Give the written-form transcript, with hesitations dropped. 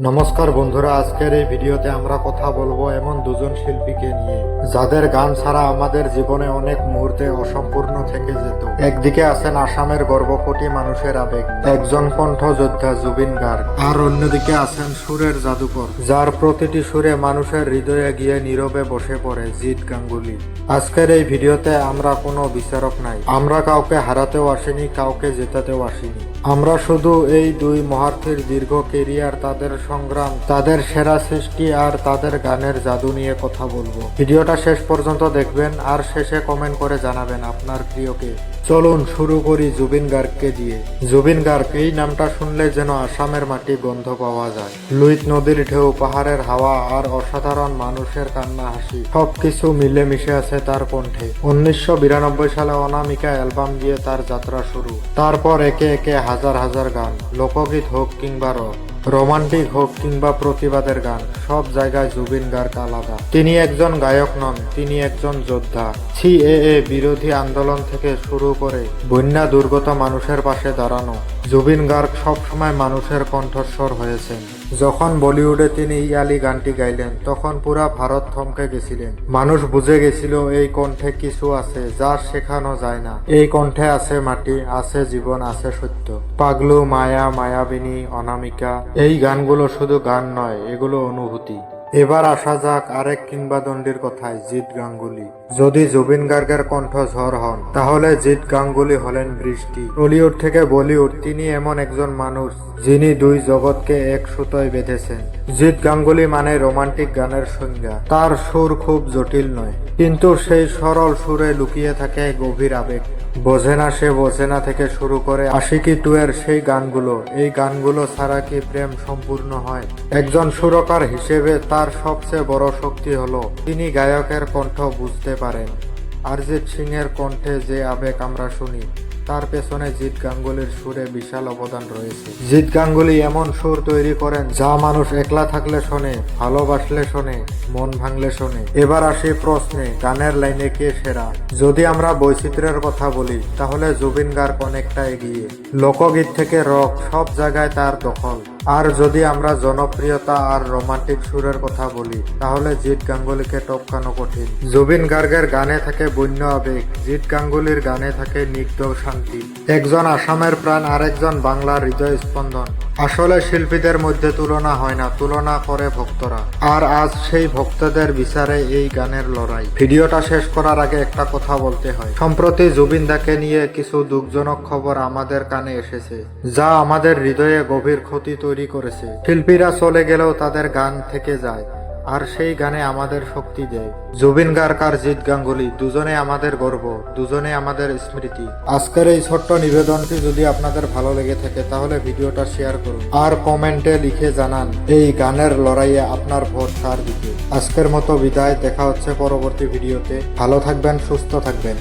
নমস্কার বন্ধুরা, আজকের এই ভিডিওতে আমরা কথা বলবো এমন দুজন শিল্পীকে নিয়ে যাদের গান ছাড়া আমাদের জীবনে অনেক মুহূর্তে অসম্পূর্ণ থেকে যেত। একদিকে আছেন আসামের গর্বকোটি মানুষের আবেগ একজন কণ্ঠযোদ্ধা জুবিন গার্গ, আর অন্যদিকে আছেন সুরের জাদুকর যার প্রতিটি সুরে মানুষের হৃদয়ে গিয়ে নীরবে বসে পড়ে, জিৎ গাঙ্গুলি। আজকের এই ভিডিওতে আমরা কোনো বিচারক নাই, আমরা কাউকে হারাতেও আসিনি, কাউকে জেতাতেও আসিনি। আমরা শুধু এই দুই মহারথীর দীর্ঘ কেরিয়ার, তাদের সংগ্রাম, তাদের সেরা সৃষ্টি আর তাদের গানের জাদু নিয়ে কথা বলবো। ভিডিওটা শেষ পর্যন্ত দেখবেন আর শেষে কমেন্ট করে জানাবেন আপনার প্রিয়কে। চলুন শুরু করি জুবিন গার্গকে দিয়ে। জুবিন গার্গ এই নামটা শুনলে যেন আসামের মাটি গন্ধ পাওয়া যায়। লুইত নদীর ঢেউ, পাহাড়ের হাওয়া আর অসাধারণ মানুষের কান্না হাসি সবকিছু মিলেমিশে আছে তার কণ্ঠে। 1992 সালে অনামিকা অ্যালবাম দিয়ে তার যাত্রা শুরু। তারপর একে একে হাজার হাজার গান, লোকগীত হোক কিংবা রক, রোমান্টিক হোক কিংবা প্রতিবাদের গান, সব জায়গায় জুবিন গার্গ আলাদা। তিনি একজন গায়ক নন, তিনি একজন যোদ্ধা। সিএএ বিরোধী আন্দোলন থেকে শুরু করে বন্যা দুর্গত মানুষের পাশে দাঁড়ানো, জুবিন গার্গ সবসময় মানুষের কণ্ঠস্বর হয়েছেন। যখন বলিউডে তিনি ইয়ালি গানটি গাইলেন তখন পুরা ভারত থমকে গেছিলেন। মানুষ বুঝে গেছিল এই কণ্ঠে কিছু আছে যা শেখানো যায় না। এই কণ্ঠে আছে মাটি, আছে জীবন, আছে সত্য। পাগলু, মায়া, মায়াবিনী, অনামিকা, এই গানগুলো শুধু গান নয়, এগুলো অনুভূতি। এবার আসা যাক আরেক কিংবদন্তির কথায়, জিৎ গাঙ্গুলি। যদি জুবিন গার্গের কণ্ঠ ঝড় হন, তাহলে জিৎ গাঙ্গুলি হলেন বৃষ্টি। টলিউড থেকে বলিউড, তিনি এমন একজন মানুষ যিনি দুই জগৎকে এক সুতোয় বেঁধেছেন। জিৎ গাঙ্গুলি মানে রোমান্টিক গানের সংজ্ঞা। তার সুর খুব জটিল নয়, কিন্তু সেই সরল সুরে লুকিয়ে থাকে গভীর আবেগ। বোঝে না সে বোঝে না থেকে শুরু করে আশিকি 2 এর সেই গানগুলো, এই গানগুলো ছাড়া কি প্রেম সম্পূর্ণ হয়? একজন সুরকার হিসেবে তার সবচেয়ে বড় শক্তি হলো তিনি গায়কের কণ্ঠ বুঝতে পারেন। অরিজিৎ সিং এর কণ্ঠে যে আবেগ আমরা শুনি, তার পেছনে জিৎ গাঙ্গুলির সুরে বিশাল অবদান রয়েছে। জিৎ গাঙ্গুলি এমন সুর তৈরি করেন যা মানুষ একলা থাকলে শোনে, ভালোবাসলে শোনে, মন ভাঙলে শোনে। এবার আসি প্রশ্নে, গানের লাইনে কে সেরা? যদি আমরা বৈচিত্র্যের কথা বলি তাহলে জুবিন গার্গ অনেকটা এগিয়ে। লোকগীত থেকে রক, সব জায়গায় তার দখল। আর যদি আমরা জনপ্রিয়তা আর রোমান্টিক সুরের কথা বলি তাহলে জিৎ গাঙ্গুলিকে টপকানো কঠিন। জুবিন গার্গের গানে থাকে বন্য আবেগ, জিৎ গাঙ্গুলির গানে থাকে নিগ্ধ শান্তি। একজন আসামের প্রাণ, আরেকজন বাংলার হৃদয় স্পন্দন। আসলে শিল্পীদের মধ্যে তুলনা হয় না, তুলনা করে ভক্তরা। আর আজ সেই ভক্তদের বিচারে এই গানের লড়াই। ভিডিওটা শেষ করার আগে একটা কথা বলতে হয়। সম্প্রতি জুবিন দাকে নিয়ে কিছু দুঃখজনক খবর আমাদের কানে এসেছে, যা আমাদের হৃদয়ে গভীর ক্ষতি তৈরি করেছে। শিল্পীরা চলে গেলেও তাদের গান থেকে যায়, আর সেই গানে আমাদের শক্তি দেয়। জুবিন গার্গ আর জিৎ গাঙ্গুলি দুজনে আমাদের গর্ব, দুজনে আমাদের স্মৃতি। আজকের এই ছোট্ট নিবেদনটি যদি আপনাদের ভালো লেগে থাকে তাহলে ভিডিওটা শেয়ার করুন আর কমেন্টে লিখে জানান এই গানের লড়াইয়ে আপনার ভোট কার দিকে। আজকের মতো বিদায়, দেখা হচ্ছে পরবর্তী ভিডিওতে। ভালো থাকবেন, সুস্থ থাকবেন।